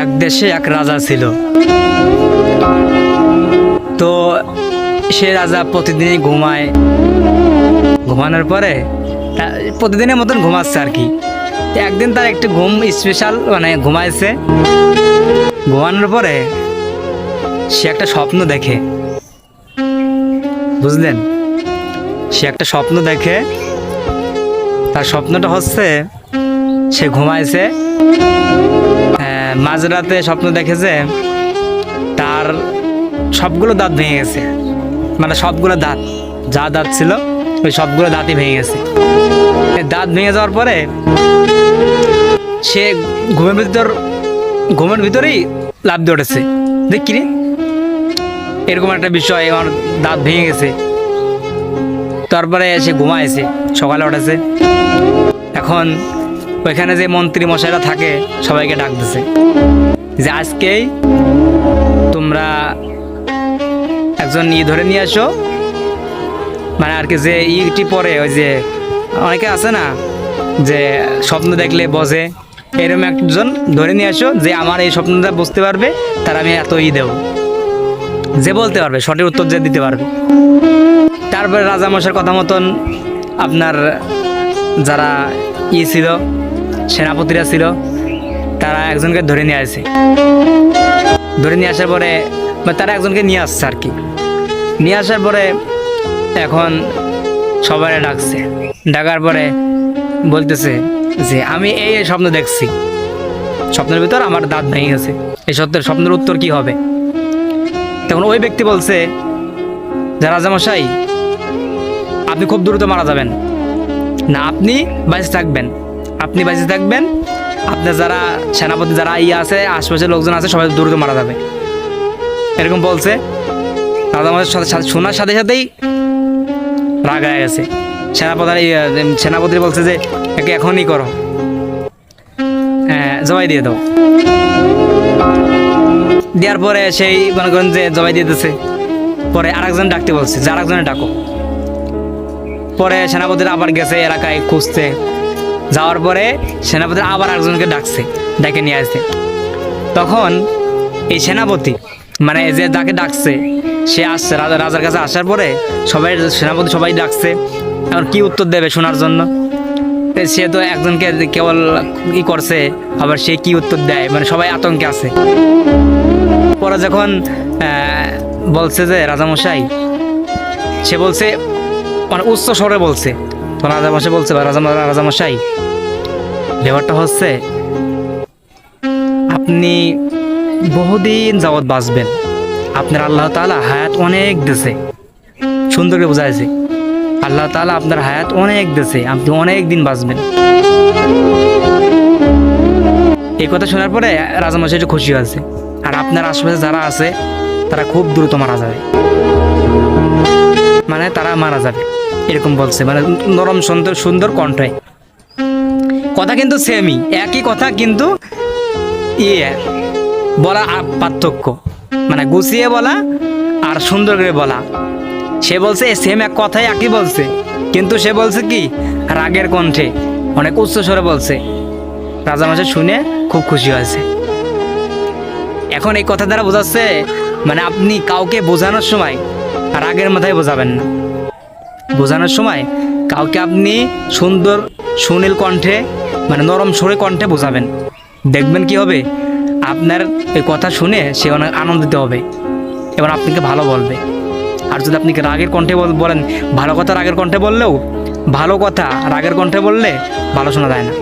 এক দেশে এক রাজা ছিল। তো সে রাজা প্রতিদিনই ঘুমায়, ঘুমানোর পরে প্রতিদিনের মতন ঘুমাচ্ছে আর কি। একদিন তার একটু ঘুম স্পেশাল, মানে ঘুমাইছে, ঘুমানোর পরে সে একটা স্বপ্ন দেখে, বুঝলেন? সে একটা স্বপ্ন দেখে। তার স্বপ্নটা হচ্ছে সে ঘুমাইছে, মাঝরাতে স্বপ্ন দেখে যে তার সবগুলো দাঁত ভেঙে গেছে, মানে সবগুলো দাঁত, যা দাঁত ছিল ওই সবগুলো দাঁতই ভেঙে গেছে। দাঁত ভেঙে যাওয়ার পরে সে ঘুমের ভিতরেই লাফ দিয়ে উঠেছে, দেখি রে এরকম একটা বিষয়, আমার দাঁত ভেঙে গেছে। তারপরে সে ঘুমাইছে, সকালে উঠেছে। এখন ওইখানে যে মন্ত্রী মশাইরা থাকে সবাইকে ডাক দিছে যে আজকেই তোমরা একজন ধরে নিয়ে আসো, মানে আর কি যে ইটি পরে, ওই যে অনেকে আছে না যে স্বপ্ন দেখলে বোঝে, এরকম একজন ধরে নিয়ে আসো যে আমার এই স্বপ্নটা বুঝতে পারবে, তার আমি এত দেবো, যে বলতে পারবে সঠিক উত্তর যে দিতে পারবে। তারপরে রাজামশাইয়ের কথা মতন আপনার যারা ছিল, সেনাপতিরা ছিল, তারা একজনকে ধরে নিয়ে আসে। ধরে নিয়ে আসার পরে তারা একজনকে নিয়ে আসছে আর কি। নিয়ে আসার পরে এখন সবাই ডাকছে, ডাকার পরে বলতেছে যে আমি এই স্বপ্ন দেখছি, স্বপ্নের ভিতর আমার দাঁত ভেঙে গেছে, এই স্বপ্নের উত্তর কি হবে? তখন ওই ব্যক্তি বলছে যে রাজামশাই, আপনি খুব দ্রুত মারা যাবেন না, আপনি বেঁচে থাকবেন, আপনি বেঁচে থাকবেন, আপনার যারা সেনাপতি যারা আছে, আশপাশের লোকজন আছে, সবাই দ্রুত মারা যাবে, এরকম বলছে। রাজামশাই শোনার সাথে সাথেই রাগ হয়ে গেছে। সেনাপতি বলছে যে একে এখনই করো, জবাই দিয়ে দাও। দেওয়ার পরে সেই মনে করেন যে জবাই দিয়ে দিচ্ছে। পরে আরেকজন ডাকতে বলছে যে আরেকজনে ডাকো। পরে সেনাপতিরা আবার গেছে এলাকায় খুঁজতে, যাওয়ার পরে সেনাপতিরা আবার আরেকজনকে ডাকছে, ডেকে নিয়ে আসছে। তখন এই সেনাপতি, মানে যে যাকে ডাকছে সে আসছে রাজার কাছে। আসার পরে সেনাপতি সবাই ডাকছে, এখন কি উত্তর দেবে শোনার জন্য। সে তো একজনকে কেবল ই করছে, আবার সে কি উত্তর দেয়, মানে সবাই আতঙ্কে আছে। পরে যখন বলছে যে রাজামশাই, সে বলছে মানে উচ্চ স্বরে বলছে, তো রাজামশাই বলছে রাজামশাই ব্যাপারটা হচ্ছে আপনি বহুদিন যাবৎ বাঁচবেন, আপনার আল্লাহ তাআলা হায়াত অনেক দিয়েছে। সুন্দর করে বোঝাইছে, আল্লাহ তাআলা আপনার হায়াত অনেক দিয়েছে, আপনি অনেক দিন বাঁচবেন। এই কথা শোনার পরে রাজামশাই একটু খুশি হয়েছে। আর আপনার আশেপাশে যারা আছে তারা খুব দ্রুত মারা যাবে, মানে তারা মারা যাবে, এরকম বলছে, মানে নরম সুন্দর কণ্ঠে। কথা কিন্তু সেমই, একই কথা, কিন্তু বলা পার্থক্য, মানে গুছিয়ে বলা আর সুন্দর করে বলা। সে বলছে সেম এক কথাই একই বলছে, কিন্তু সে বলছে কি রাগের কণ্ঠে, অনেক উচ্চ স্বরে বলছে। রাজামশাই শুনে খুব খুশি হয়েছে। এখন এই কথা দ্বারা বোঝাচ্ছে, মানে আপনি কাউকে বোঝানোর সময় রাগের মাথায় বোঝাবেন না। বোঝানোর সময় কাউকে আপনি সুন্দর সুনীল কণ্ঠে, মানে নরম সুরে কণ্ঠে বোঝাবেন। দেখবেন কি হবে, আপনার এই কথা শুনে সে অনেক আনন্দিত হবে এবং আপনাকে ভালো বলবে। আর যদি আপনি রাগের কণ্ঠে বলেন, ভালো কথা রাগের কণ্ঠে বললেও, ভালো কথা রাগের কণ্ঠে বললে ভালো শোনা যায় না।